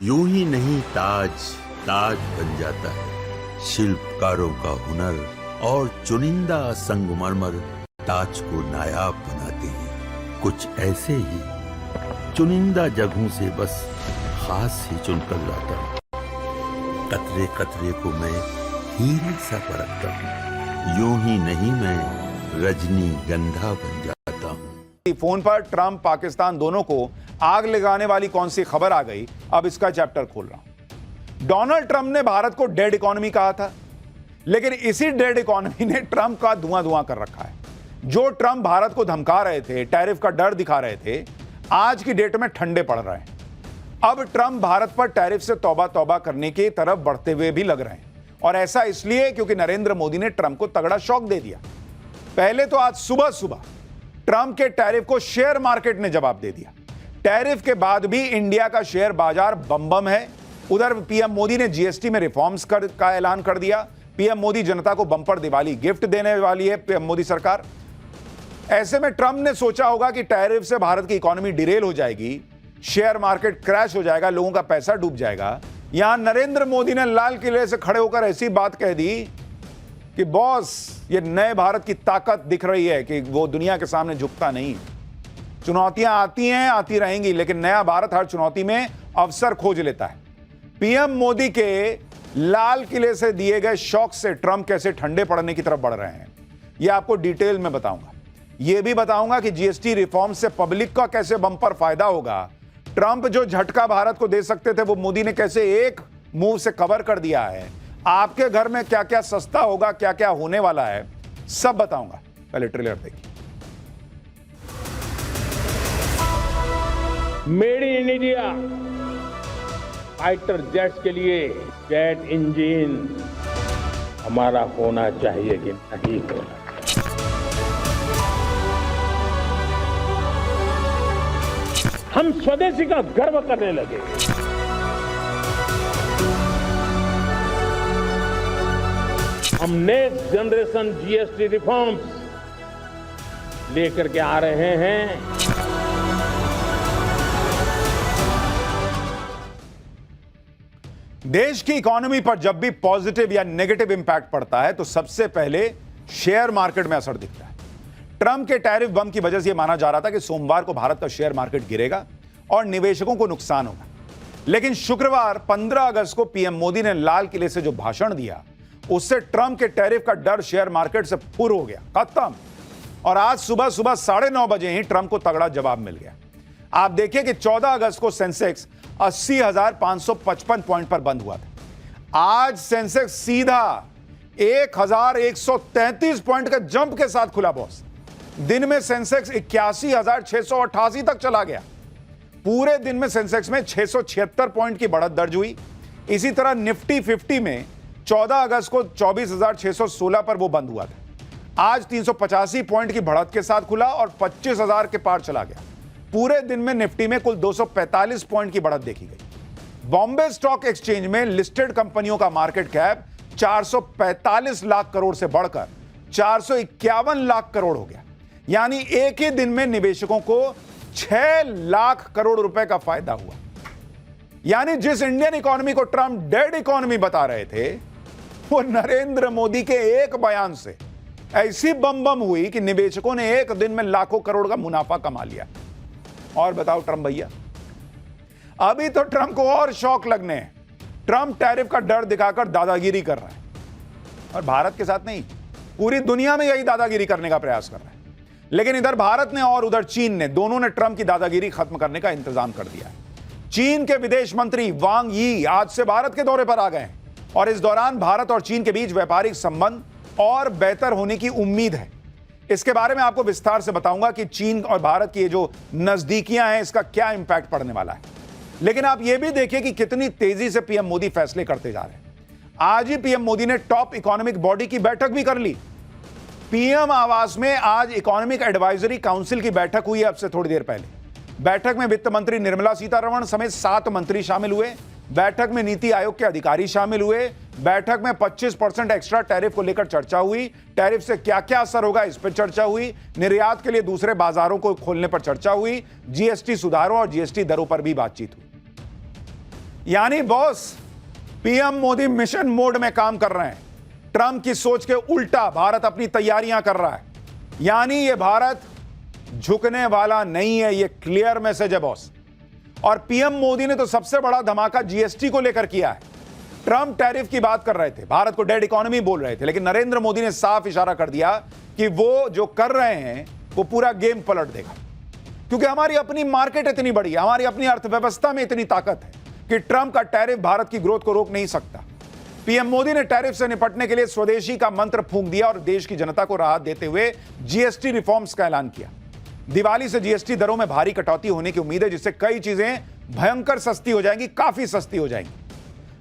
यूं ही नहीं ताज ताज बन जाता है। शिल्पकारों का हुनर और चुनिंदा संगमरमर ताज को नायाब बनाते हैं। कुछ ऐसे ही चुनिंदा जगहों से बस खास ही चुनकर लाता हूँ। कतरे कतरे को मैं हीरे सा परखता हूँ। यूं ही नहीं मैं रजनीगंधा बन जाता हूँ। फोन पर ट्रंप पाकिस्तान दोनों को आग लगाने वाली कौन सी खबर आ गई, अब इसका चैप्टर खोल रहा हूं। डोनाल्ड ट्रंप ने भारत को डेड इकोनॉमी कहा था, लेकिन इसी डेड इकोनॉमी ने ट्रंप का धुआं धुआं कर रखा है। जो ट्रंप भारत को धमका रहे थे, टैरिफ का डर दिखा रहे थे, आज की डेट में ठंडे पड़ रहे हैं। अब ट्रंप भारत पर टैरिफ से तौबा तौबा करने की तरफ बढ़ते हुए भी लग रहे हैं, और ऐसा इसलिए क्योंकि नरेंद्र मोदी ने ट्रंप को तगड़ा शॉक दे दिया। पहले तो आज सुबह सुबह ट्रंप के टैरिफ को शेयर मार्केट ने जवाब दे दिया। टैरिफ के बाद भी इंडिया का शेयर बाजार बम बम है। उधर पीएम मोदी ने जीएसटी में रिफॉर्म्स का ऐलान कर दिया। पीएम मोदी जनता को बम्पर दिवाली गिफ्ट देने वाली है पीएम मोदी सरकार। ऐसे में ट्रंप ने सोचा होगा कि टैरिफ से भारत की इकोनॉमी डिरेल हो जाएगी, शेयर मार्केट क्रैश हो जाएगा, लोगों का पैसा डूब जाएगा। यहां नरेंद्र मोदी ने लाल किले से खड़े होकर ऐसी बात कह दी कि बॉस, ये नए भारत की ताकत दिख रही है कि वो दुनिया के सामने झुकता नहीं। चुनौतियां आती हैं, आती रहेंगी, लेकिन नया भारत हर चुनौती में अवसर खोज लेता है। पीएम मोदी के लाल किले से दिए गए शॉक से ट्रंप कैसे ठंडे पड़ने की तरफ बढ़ रहे हैं, यह आपको डिटेल में बताऊंगा। यह भी बताऊंगा कि जीएसटी रिफॉर्म से पब्लिक का कैसे बम्पर फायदा होगा। ट्रंप जो झटका भारत को दे सकते थे, वो मोदी ने कैसे एक मूव से कवर कर दिया है। आपके घर में क्या क्या सस्ता होगा, क्या क्या होने वाला है, सब बताऊंगा। पहले ट्रेलर देखिए। Made in India fighter jets के लिए जेट इंजन हमारा होना चाहिए कि नहीं होना। हम स्वदेशी का गर्व करने लगे। हम नेक्स्ट जनरेशन जीएसटी रिफॉर्म्स लेकर के आ रहे हैं। देश की इकोनॉमी पर जब भी पॉजिटिव या नेगेटिव इंपैक्ट पड़ता है तो सबसे पहले शेयर मार्केट में असर दिखता है। ट्रंप के टैरिफ बम की वजह से यह माना जा रहा था कि सोमवार को भारत का शेयर मार्केट गिरेगा और निवेशकों को नुकसान होगा। लेकिन शुक्रवार 15 अगस्त को पीएम मोदी ने लाल किले से जो भाषण दिया, उससे ट्रंप के टैरिफ का डर शेयर मार्केट से फुर हो गया, खत्म। और आज सुबह सुबह 9:30 बजे ही ट्रंप को तगड़ा जवाब मिल गया। आप देखिए कि 14 अगस्त को सेंसेक्स 80,555 पॉइंट पर बंद हुआ था। आज सेंसेक्स सीधा 1,133 पॉइंट का जंप के साथ खुला बॉस। दिन में सेंसेक्स 81,688 तक चला गया। पूरे दिन में सेंसेक्स में 676 पॉइंट की बढ़त दर्ज हुई। इसी तरह निफ्टी 50 में 14 अगस्त को 24,616 पर वो बंद हुआ था। आज 385 पॉइंट की बढ़त के साथ खुला और 25,000 के पार चला गया। पूरे दिन में निफ्टी में कुल 245 पॉइंट की बढ़त देखी गई। बॉम्बे स्टॉक एक्सचेंज में लिस्टेड कंपनियों का मार्केट कैप 445 लाख करोड़ से बढ़कर 451 लाख करोड़ हो गया। यानी एक ही दिन में निवेशकों को 6 लाख करोड़ रुपए का फायदा हुआ। यानी जिस इंडियन इकोनॉमी को ट्रंप डेड इकोनॉमी बता रहे थे, वो नरेंद्र मोदी के एक बयान से ऐसी बम बम हुई कि निवेशकों ने एक दिन में लाखों करोड़ का मुनाफा कमा लिया। और बताओ ट्रंप भैया, अभी तो ट्रंप को और शौक लगने हैं। ट्रंप टैरिफ का डर दिखाकर दादागिरी कर रहा है, और भारत के साथ नहीं, पूरी दुनिया में यही दादागिरी करने का प्रयास कर रहा है। लेकिन इधर भारत ने और उधर चीन ने, दोनों ने ट्रंप की दादागिरी खत्म करने का इंतजाम कर दिया है। चीन के विदेश मंत्री वांग यी आज से भारत के दौरे पर आ गए हैं, और इस दौरान भारत और चीन के बीच व्यापारिक संबंध और बेहतर होने की उम्मीद है। इसके बारे में आपको विस्तार से बताऊंगा कि चीन और भारत की ये जो नजदीकियां हैं, इसका क्या इंपैक्ट पड़ने वाला है। लेकिन आप ये भी देखिए कि कितनी तेजी से पीएम मोदी फैसले करते जा रहे हैं। आज ही पीएम मोदी ने टॉप इकोनॉमिक बॉडी की बैठक भी कर ली। पीएम आवास में आज इकोनॉमिक एडवाइजरी काउंसिल की बैठक हुई है, अब से थोड़ी देर पहले। बैठक में वित्त मंत्री निर्मला सीतारमण समेत 7 मंत्री शामिल हुए। बैठक में नीति आयोग के अधिकारी शामिल हुए। बैठक में 25% एक्स्ट्रा टैरिफ को लेकर चर्चा हुई। टैरिफ से क्या क्या असर होगा, इस पर चर्चा हुई। निर्यात के लिए दूसरे बाजारों को खोलने पर चर्चा हुई। जीएसटी सुधारों और जीएसटी दरों पर भी बातचीत हुई। यानी boss PM Modi mission mode में काम कर रहे हैं। ट्रंप की सोच के उल्टा भारत अपनी तैयारियां कर रहा है। यानी ये भारत झुकने वाला नहीं है, ये क्लियर मैसेज है बॉस। और पीएम मोदी ने तो सबसे बड़ा धमाका जीएसटी को लेकर किया है। ट्रंप टैरिफ की बात कर रहे थे, भारत को डेड इकोनॉमी बोल रहे थे, लेकिन नरेंद्र मोदी ने साफ इशारा कर दिया कि वो जो कर रहे हैं वो पूरा गेम पलट देगा, क्योंकि हमारी अपनी मार्केट इतनी बड़ी है, हमारी अपनी अर्थव्यवस्था में इतनी ताकत है कि ट्रंप का टैरिफ भारत की ग्रोथ को रोक नहीं सकता। पीएम मोदी ने टैरिफ से निपटने के लिए स्वदेशी का मंत्र फूंक दिया और देश की जनता को राहत देते हुए जीएसटी रिफॉर्म्स का ऐलान किया। दिवाली से जीएसटी दरों में भारी कटौती होने की उम्मीद है, जिससे कई चीजें भयंकर सस्ती हो जाएंगी, काफी सस्ती हो जाएंगी।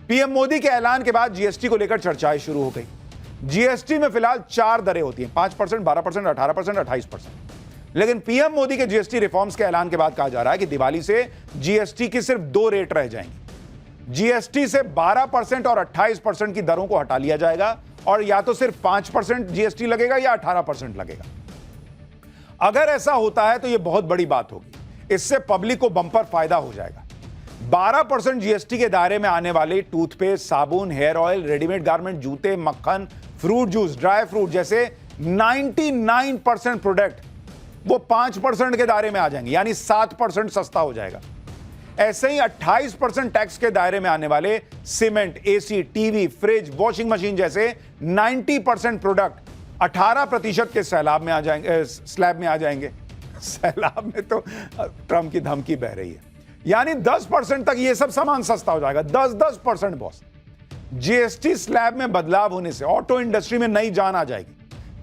पीएम मोदी के ऐलान के बाद जीएसटी को लेकर चर्चाएं शुरू हो गई। जीएसटी में फिलहाल 4 दरें होती हैं, 5%, 12%, 18%, 28%। लेकिन पीएम मोदी के जीएसटी रिफॉर्म्स के ऐलान के बाद कहा जा रहा है कि दिवाली से जीएसटी की सिर्फ 2 रेट रह जाएंगी। जीएसटी से 12% और 28% की दरों को हटा लिया जाएगा और या तो सिर्फ 5% जीएसटी लगेगा या 18% लगेगा। अगर ऐसा होता है तो यह बहुत बड़ी बात होगी, इससे पब्लिक को बंपर फायदा हो जाएगा। 12% जीएसटी के दायरे में आने वाले टूथपेस्ट, साबुन, हेयर ऑयल, रेडीमेड गारमेंट, जूते, मक्खन, फ्रूट जूस, ड्राई फ्रूट जैसे 99% प्रोडक्ट वो 5% के दायरे में आ जाएंगे, यानी 7% सस्ता हो जाएगा। ऐसे ही 28% टैक्स के दायरे में आने वाले cement, AC, TV, fridge, washing machine जैसे 90% प्रोडक्ट 18% के स्लैब में आ जाएंगे। सैलाब में तो ट्रंप की धमकी बह रही है, यानी 10% तक ये सब सामान सस्ता हो जाएगा। 10% बॉस। जीएसटी स्लैब में बदलाव होने से ऑटो इंडस्ट्री में नई जान आ जाएगी,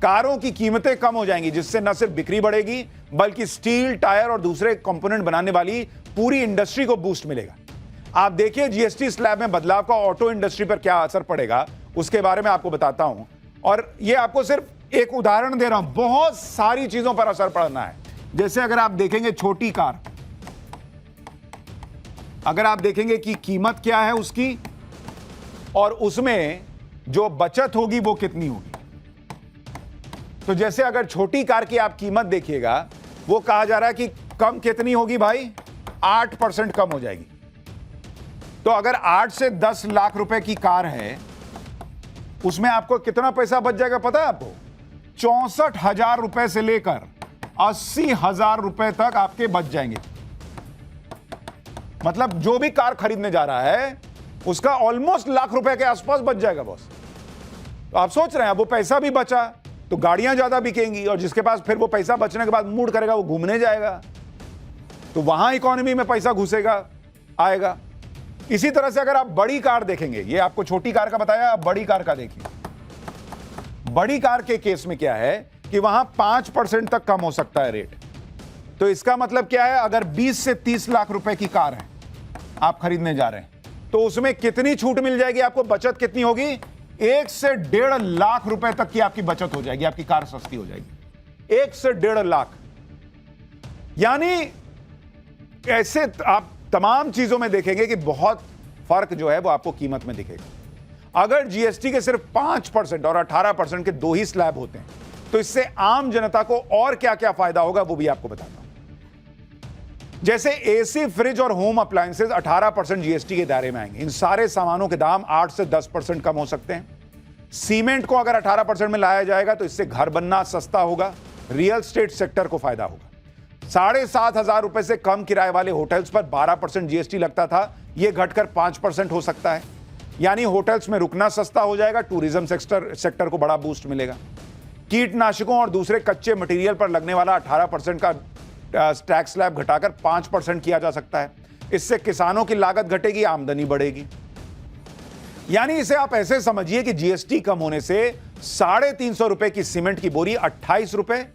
कारों की कीमतें कम हो जाएंगी, जिससे न सिर्फ बिक्री बढ़ेगी बल्कि स्टील, टायर और दूसरे कंपोनेंट बनाने वाली पूरी इंडस्ट्री को बूस्ट मिलेगा। आप देखिए जीएसटी स्लैब में बदलाव का ऑटो इंडस्ट्री पर क्या असर पड़ेगा, उसके बारे में आपको बताता हूं। और ये आपको सिर्फ एक उदाहरण दे रहा हूं, बहुत सारी चीजों पर असर पड़ना है। जैसे अगर आप देखेंगे छोटी कार, अगर आप देखेंगे कि कीमत क्या है उसकी और उसमें जो बचत होगी वो कितनी होगी, तो जैसे अगर छोटी कार की आप कीमत देखिएगा, वो कहा जा रहा है कि कम कितनी होगी भाई, 8% कम हो जाएगी। तो अगर 8 से 10 लाख रुपए की कार है, उसमें आपको कितना पैसा बच जाएगा पता है आपको? 64,000 रुपए से लेकर 80,000 रुपए तक आपके बच जाएंगे। मतलब जो भी कार खरीदने जा रहा है उसका ऑलमोस्ट लाख रुपए के आसपास बच जाएगा बॉस। तो आप सोच रहे हैं वो पैसा भी बचा तो गाड़ियां ज्यादा बिकेंगी, और जिसके पास फिर वो पैसा बचने के बाद मूड करेगा वो घूमने जाएगा, तो वहां इकोनॉमी में पैसा घुसेगा, आएगा। इसी तरह से अगर आप बड़ी कार देखेंगे, ये आपको छोटी कार का बताया, आप बड़ी कार का देखिए। बड़ी कार के केस में क्या है कि वहां 5% तक कम हो सकता है रेट। तो इसका मतलब क्या है, अगर 20 से 30 लाख रुपए की कार है आप खरीदने जा रहे हैं, तो उसमें कितनी छूट मिल जाएगी आपको, बचत कितनी होगी? 1 से 1.5 लाख रुपए तक की आपकी बचत हो जाएगी, आपकी कार सस्ती हो जाएगी। 1 से 1.5 लाख, यानी ऐसे आप तमाम चीजों में देखेंगे कि बहुत फर्क जो है वो आपको कीमत में दिखेगा। अगर जीएसटी के सिर्फ 5% और 18% के 2 ही स्लैब होते हैं, तो इससे आम जनता को और क्या क्या फायदा होगा वो भी आपको बताता हूं। जैसे एसी, फ्रिज और होम अप्लायंसेज 18% जीएसटी के दायरे में आएंगे। इन सारे सामानों के दाम 8 से 10% कम हो सकते हैं। सीमेंट को अगर 18% में लाया जाएगा तो इससे घर बनना सस्ता होगा, रियल एस्टेट सेक्टर को फायदा होगा। 7,500 रुपए से कम किराए वाले होटल्स पर 12% जीएसटी लगता था, यह घटकर 5% हो सकता है, यानी होटल्स में रुकना सस्ता हो जाएगा, टूरिज्म सेक्टर को बड़ा बूस्ट मिलेगा। कीटनाशकों और दूसरे कच्चे मटेरियल पर लगने वाला 18% का टैक्स स्लैब घटाकर 5% किया जा सकता है। इससे किसानों की लागत घटेगी, आमदनी बढ़ेगी। यानी इसे आप ऐसे समझिए कि जीएसटी कम होने से 350 रुपए की सीमेंट की बोरी 28 रुपए,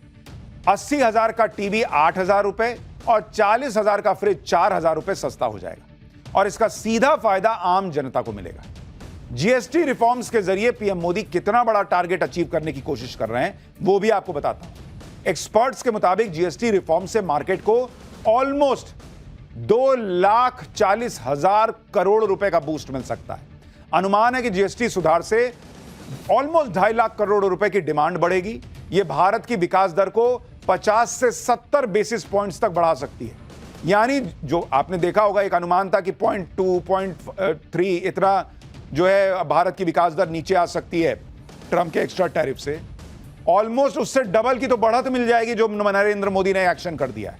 80,000 का टीवी 8,000 रुपए और 40,000 का फ्रिज 4,000 रुपए सस्ता हो जाएगा, और इसका सीधा फायदा आम जनता को मिलेगा। जीएसटी रिफॉर्म्स के जरिए पीएम मोदी कितना बड़ा टारगेट अचीव करने की कोशिश कर रहे हैं वो भी आपको बताता हूं। एक्सपर्ट्स के मुताबिक जीएसटी रिफॉर्म से मार्केट को ऑलमोस्ट 2,40,000 करोड़ रुपए का बूस्ट मिल सकता है। अनुमान है कि जीएसटी सुधार से ऑलमोस्ट 2.5 लाख करोड़ रुपए की डिमांड बढ़ेगी। यह भारत की विकास दर को 50 से 70 बेसिस पॉइंट्स तक बढ़ा सकती है। यानी जो आपने देखा होगा, एक अनुमान था कि 0.2, 0.3 इतना जो है भारत की विकास दर नीचे आ सकती है ट्रंप के एक्स्ट्रा टैरिफ से। ऑलमोस्ट उससे डबल की तो बढ़त मिल जाएगी जो नरेंद्र मोदी ने एक्शन कर दिया है।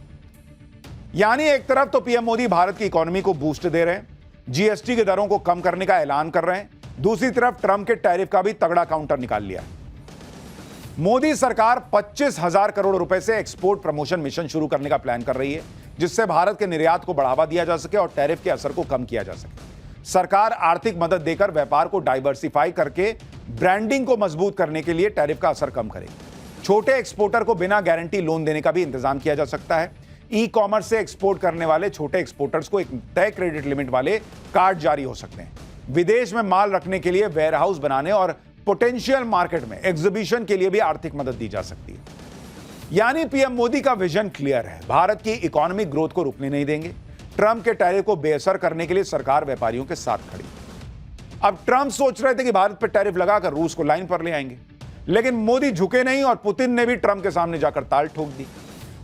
यानी एक तरफ तो पीएम मोदी भारत की इकोनॉमी को बूस्ट दे रहे हैं, जीएसटी की दरों को कम करने का ऐलान कर रहे हैं, दूसरी तरफ ट्रंप के टैरिफ का भी तगड़ा काउंटर निकाल लिया है। मोदी सरकार 25,000 करोड़ रुपए से एक्सपोर्ट प्रमोशन मिशन शुरू करने का प्लान कर रही है, जिससे भारत के निर्यात को बढ़ावा दिया जा सके और टैरिफ के असर को कम किया जा सके। सरकार आर्थिक मदद देकर व्यापार को डाइवर्सिफाई करके ब्रांडिंग को मजबूत करने के लिए टैरिफ का असर कम करेगी। छोटे एक्सपोर्टर को बिना गारंटी लोन देने का भी इंतजाम किया जा सकता है। ई कॉमर्स से एक्सपोर्ट करने वाले छोटे एक्सपोर्टर्स को एक तय क्रेडिट लिमिट वाले कार्ड जारी हो सकते हैं। विदेश में माल रखने के लिए वेयरहाउस बनाने और पोटेंशियल मार्केट में एग्जीबिशन के लिए भी आर्थिक मदद दी जा सकती है। यानी पीएम मोदी का विजन क्लियर है, भारत की इकोनॉमिक ग्रोथ को रुकने नहीं देंगे। ट्रंप के टैरिफ को बेअसर करने के लिए सरकार व्यापारियों के साथ खड़ी। अब ट्रंप सोच रहे थे कि भारत पर टैरिफ लगाकर रूस को लाइन पर ले आएंगे, लेकिन मोदी झुके नहीं और पुतिन ने भी ट्रंप के सामने जाकर ताल ठोक दी।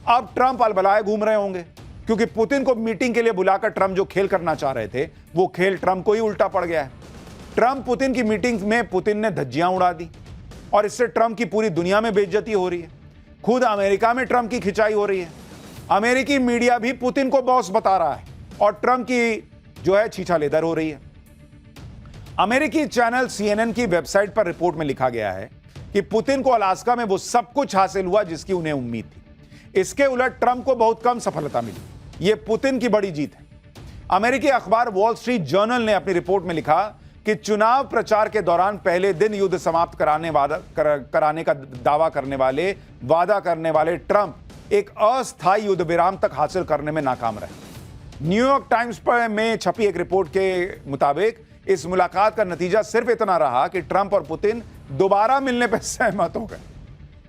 अब ट्रंप अलबलाए घूम रहे होंगे, क्योंकि पुतिन को मीटिंग के लिए बुलाकर ट्रंप जो खेल करना चाह रहे थे वो खेल ट्रंप को ही उल्टा पड़ गया है। ट्रंप पुतिन की मीटिंग में पुतिन ने धज्जियां उड़ा दी और इससे ट्रंप की पूरी दुनिया में बेइज्जती हो रही है। खुद अमेरिका में ट्रंप की खिंचाई हो रही है। अमेरिकी मीडिया भी पुतिन को बॉस बता रहा है और ट्रंप की जो है छीछालेदर हो रही है। अमेरिकी चैनल CNN की वेबसाइट पर रिपोर्ट में लिखा गया है कि पुतिन को अलास्का में वो सब कुछ हासिल हुआ जिसकी उन्हें उम्मीद थी। इसके उलट ट्रंप को बहुत कम सफलता मिली। यह पुतिन की बड़ी जीत है। अमेरिकी अखबार वॉल स्ट्रीट जर्नल ने अपनी रिपोर्ट में लिखा कि चुनाव प्रचार के दौरान पहले दिन युद्ध समाप्त कराने का वादा करने वाले ट्रंप एक अस्थायी युद्ध विराम तक हासिल करने में नाकाम रहे। न्यूयॉर्क टाइम्स पर में छपी एक रिपोर्ट के मुताबिक इस मुलाकात का नतीजा सिर्फ इतना रहा कि ट्रंप और पुतिन दोबारा मिलने पर सहमत हो गए।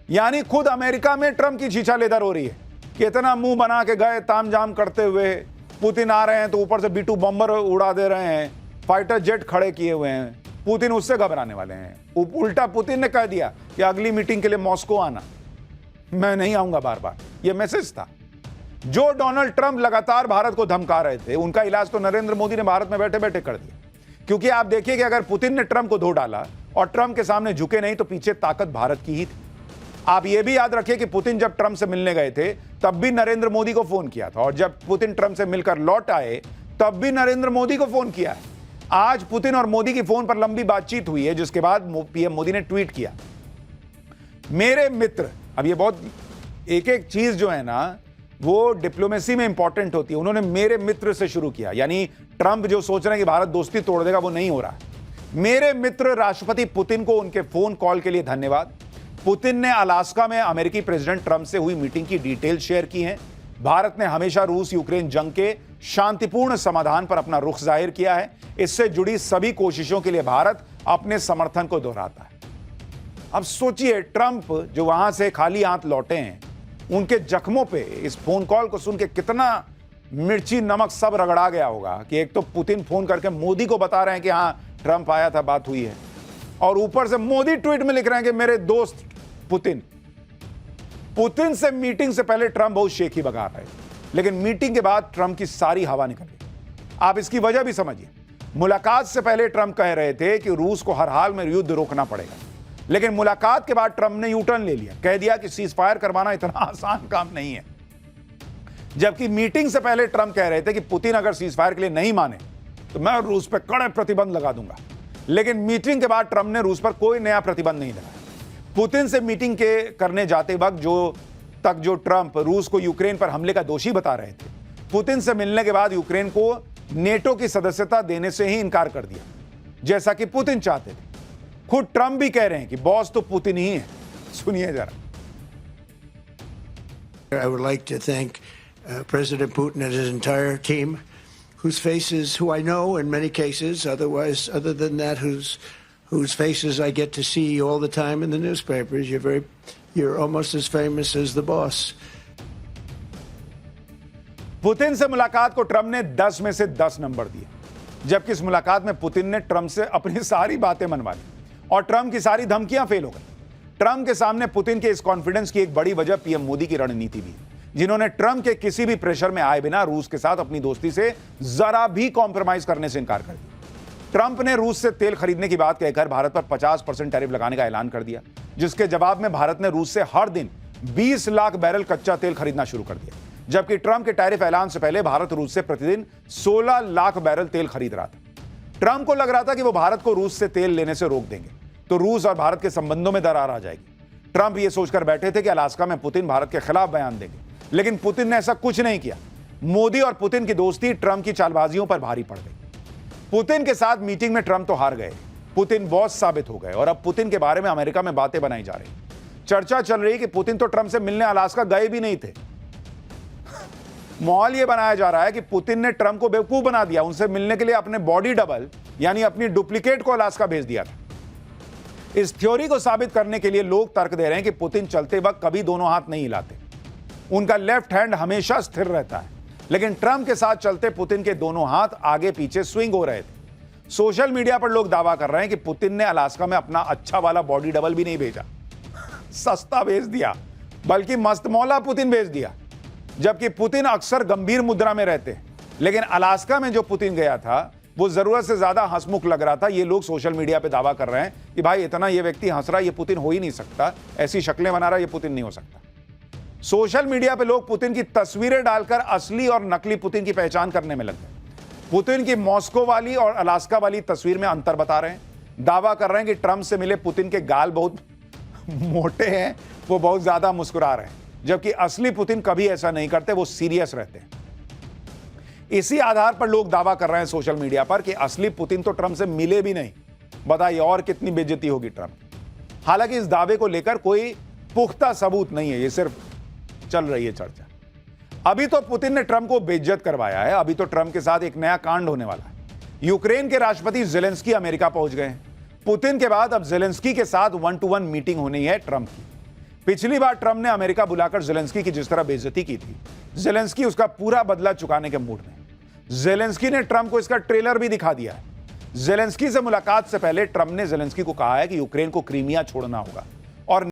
यानी खुद अमेरिका में ट्रंप की छीछालेदर हो रही है कि इतना मुंह बना के गए तामझाम करते हुए, पुतिन आ रहे हैं तो ऊपर से B-2 बम्बर उड़ा दे रहे हैं, फाइटर जेट खड़े किए हुए हैं, पुतिन उससे घबराने वाले हैं। उल्टा पुतिन ने कह दिया कि अगली मीटिंग के लिए मॉस्को आना, मैं नहीं आऊंगा बार बार। यह मैसेज था। जो डोनाल्ड ट्रंप लगातार भारत को धमका रहे थे, उनका इलाज तो नरेंद्र मोदी ने भारत में बैठे बैठे कर दिया। क्योंकि आप देखिए कि अगर पुतिन ने ट्रंप को धो डाला और ट्रंप के सामने झुके नहीं तो पीछे ताकत भारत की ही थी। आप यह भी याद रखिए कि पुतिन जब ट्रंप से मिलने गए थे तब भी नरेंद्र मोदी को फोन किया था, और जब पुतिन ट्रंप से मिलकर लौट आए तब भी नरेंद्र मोदी को फोन किया है। आज पुतिन और मोदी की फोन पर लंबी बातचीत हुई है, जिसके बाद पीएम मोदी ने ट्वीट किया, मेरे मित्र। अब ये बहुत एक एक चीज जो है ना वो डिप्लोमेसी में इंपॉर्टेंट होती है। उन्होंने मेरे मित्र से शुरू किया, यानी ट्रंप जो सोच रहे हैं कि भारत दोस्ती तोड़ देगा वो नहीं हो रहा। मेरे मित्र राष्ट्रपति पुतिन को उनके फोन कॉल के लिए धन्यवाद। पुतिन ने अलास्का में अमेरिकी प्रेसिडेंट ट्रंप से हुई मीटिंग की डिटेल शेयर की हैं। भारत ने हमेशा रूस यूक्रेन जंग के शांतिपूर्ण समाधान पर अपना रुख जाहिर किया है। इससे जुड़ी सभी कोशिशों के लिए भारत अपने समर्थन को दोहराता है। अब सोचिए, ट्रंप जो वहां से खाली हाथ लौटे हैं, उनके जख्मों पे इस फोन कॉल को सुन के कितना मिर्ची नमक सब रगड़ा गया होगा कि एक तो पुतिन फोन करके मोदी को बता रहे हैं कि हाँ ट्रंप आया था, बात हुई है, और ऊपर से मोदी ट्वीट में लिख रहे हैं कि मेरे दोस्त पुतिन से मीटिंग से पहले ट्रंप बहुत शेखी बगा रहे थे, लेकिन मीटिंग के बाद ट्रंप की सारी हवा निकल गई। आप इसकी वजह भी समझिए। मुलाकात से पहले ट्रंप कह रहे थे कि रूस को हर हाल में युद्ध रोकना पड़ेगा, लेकिन मुलाकात के बाद ट्रंप ने यूटर्न ले लिया, कह दिया कि सीज फायर करवाना इतना आसान काम नहीं है। जबकि मीटिंग से पहले ट्रंप कह रहे थे कि पुतिन अगर सीज फायर के लिए नहीं माने तो मैं रूस पर कड़े प्रतिबंध लगा दूंगा, लेकिन मीटिंग के बाद ट्रंप ने रूस पर कोई नया प्रतिबंध नहीं लगाया। पुतिन से मीटिंग के करने जाते वक्त जो ट्रंप रूस को यूक्रेन पर हमले का दोषी बता रहे थे, पुतिन से मिलने के बाद यूक्रेन को नेटो की सदस्यता देने से ही इनकार कर दिया, जैसा कि पुतिन चाहते थे। खुद ट्रंप भी कह रहे हैं कि बॉस तो पुतिन ही है। सुनिए जरा। I would like to thank President Putin and his entire team, whose faces, who I know in many cases, other than that, whose faces I get to see all the time in the newspapers. You're almost as famous as the boss. Putin से मुलाकात को Trump ने 10 में से 10 number दिए, जबकि इस मुलाकात में पुतिन ने ट्रंप से अपनी सारी बातें मनवा ली और ट्रंप की सारी धमकियां फेल हो गई। ट्रंप के सामने पुतिन के इस कॉन्फिडेंस की एक बड़ी वजह पीएम मोदी की रणनीति भी है। जिन्होंने ट्रंप के किसी भी प्रेशर में आए बिना रूस के साथ अपनी दोस्ती से जरा भी कॉम्प्रोमाइज करने से इनकार कर दिया। ट्रंप ने रूस से तेल खरीदने की बात कहकर भारत पर 50% टैरिफ लगाने का ऐलान कर दिया, जिसके जवाब में भारत ने रूस से हर दिन 20 लाख बैरल कच्चा तेल खरीदना शुरू कर दिया। जबकि ट्रंप के टैरिफ ऐलान से पहले भारत रूस से प्रतिदिन 16 लाख बैरल तेल खरीद रहा था। ट्रंप को लग रहा था कि वो भारत को रूस से तेल लेने से रोक देंगे तो रूस और भारत के संबंधों में दरार आ जाएगी। ट्रंप ये सोचकर बैठे थे कि अलास्का में पुतिन भारत के खिलाफ बयान देंगे, लेकिन पुतिन ने ऐसा कुछ नहीं किया। मोदी और पुतिन की दोस्ती ट्रंप की चालबाजियों पर भारी पड़ गई। पुतिन के साथ मीटिंग में ट्रंप तो हार गए, पुतिन बॉस साबित हो गए और अब पुतिन के बारे में अमेरिका में बातें बनाई जा रही। चर्चा चल रही कि पुतिन तो ट्रंप से मिलने अलास्का गए भी नहीं थे। माहौल यह बनाया जा रहा है कि पुतिन ने ट्रंप को बेवकूफ बना दिया, उनसे मिलने के लिए अपने बॉडी डबल यानी अपनी डुप्लीकेट को अलास्का भेज दिया था। इस थ्योरी को साबित करने के लिए लोग तर्क दे रहे हैं कि पुतिन चलते वक्त कभी दोनों हाथ नहीं हिलाते, उनका लेफ्ट हैंड हमेशा स्थिर रहता है। लेकिन ट्रंप के साथ चलते पुतिन के दोनों हाथ आगे पीछे स्विंग हो रहे थे। सोशल मीडिया पर लोग दावा कर रहे हैं कि पुतिन ने अलास्का में अपना अच्छा वाला बॉडी डबल भी नहीं भेजा, सस्ता भेज दिया, बल्कि मस्तमौला पुतिन भेज दिया। जबकि पुतिन अक्सर गंभीर मुद्रा में रहते हैं, लेकिन अलास्का में जो पुतिन गया था वो जरूरत से ज्यादा हंसमुख लग रहा था। ये लोग सोशल मीडिया पे दावा कर रहे हैं कि भाई इतना ये व्यक्ति हंस रहा है, ये पुतिन हो ही नहीं सकता, ऐसी शक्लें बना रहा है, ये पुतिन नहीं हो सकता। सोशल मीडिया पे लोग पुतिन की तस्वीरें डालकर असली और नकली पुतिन की पहचान करने में लग गए। पुतिन की मॉस्को वाली और अलास्का वाली तस्वीर में अंतर बता रहे हैं, दावा कर रहे हैं कि ट्रंप से मिले पुतिन के गाल बहुत मोटे हैं, वो बहुत ज्यादा मुस्कुरा रहे हैं, जबकि असली पुतिन कभी ऐसा नहीं करते, वो सीरियस रहते हैं। इसी आधार पर लोग दावा कर रहे हैं सोशल मीडिया पर कि असली पुतिन तो ट्रंप से मिले भी नहीं। बताइए और कितनी बेइज्जती होगी ट्रंप। हालांकि इस दावे को लेकर कोई पुख्ता सबूत नहीं है, ये सिर्फ चल रही है चर्चा। अभी तो पुतिन ने ट्रंप को बेइज्जत करवाया है, अभी तो ट्रंप के साथ एक नया कांड होने वाला है। यूक्रेन के राष्ट्रपति जेलेंस्की अमेरिका पहुंच गए हैं। पुतिन के बाद अब जेलेंस्की के साथ 1-to-1 मीटिंग होनी है ट्रंप की। पिछली बार ट्रंप ने अमेरिका बुलाकर जेलेंस्की की जिस तरह बेइज्जती की थी, जेलेंस्की उसका पूरा बदला चुकाने के मूड में। जेलेंस्की ने ट्रंप को इसका ट्रेलर भी दिखा दिया है। जेलेंस्की से मुलाकात से पहले ट्रंप ने जेलेंस्की को कहा है कि यूक्रेन को क्रीमिया छोड़ना होगा।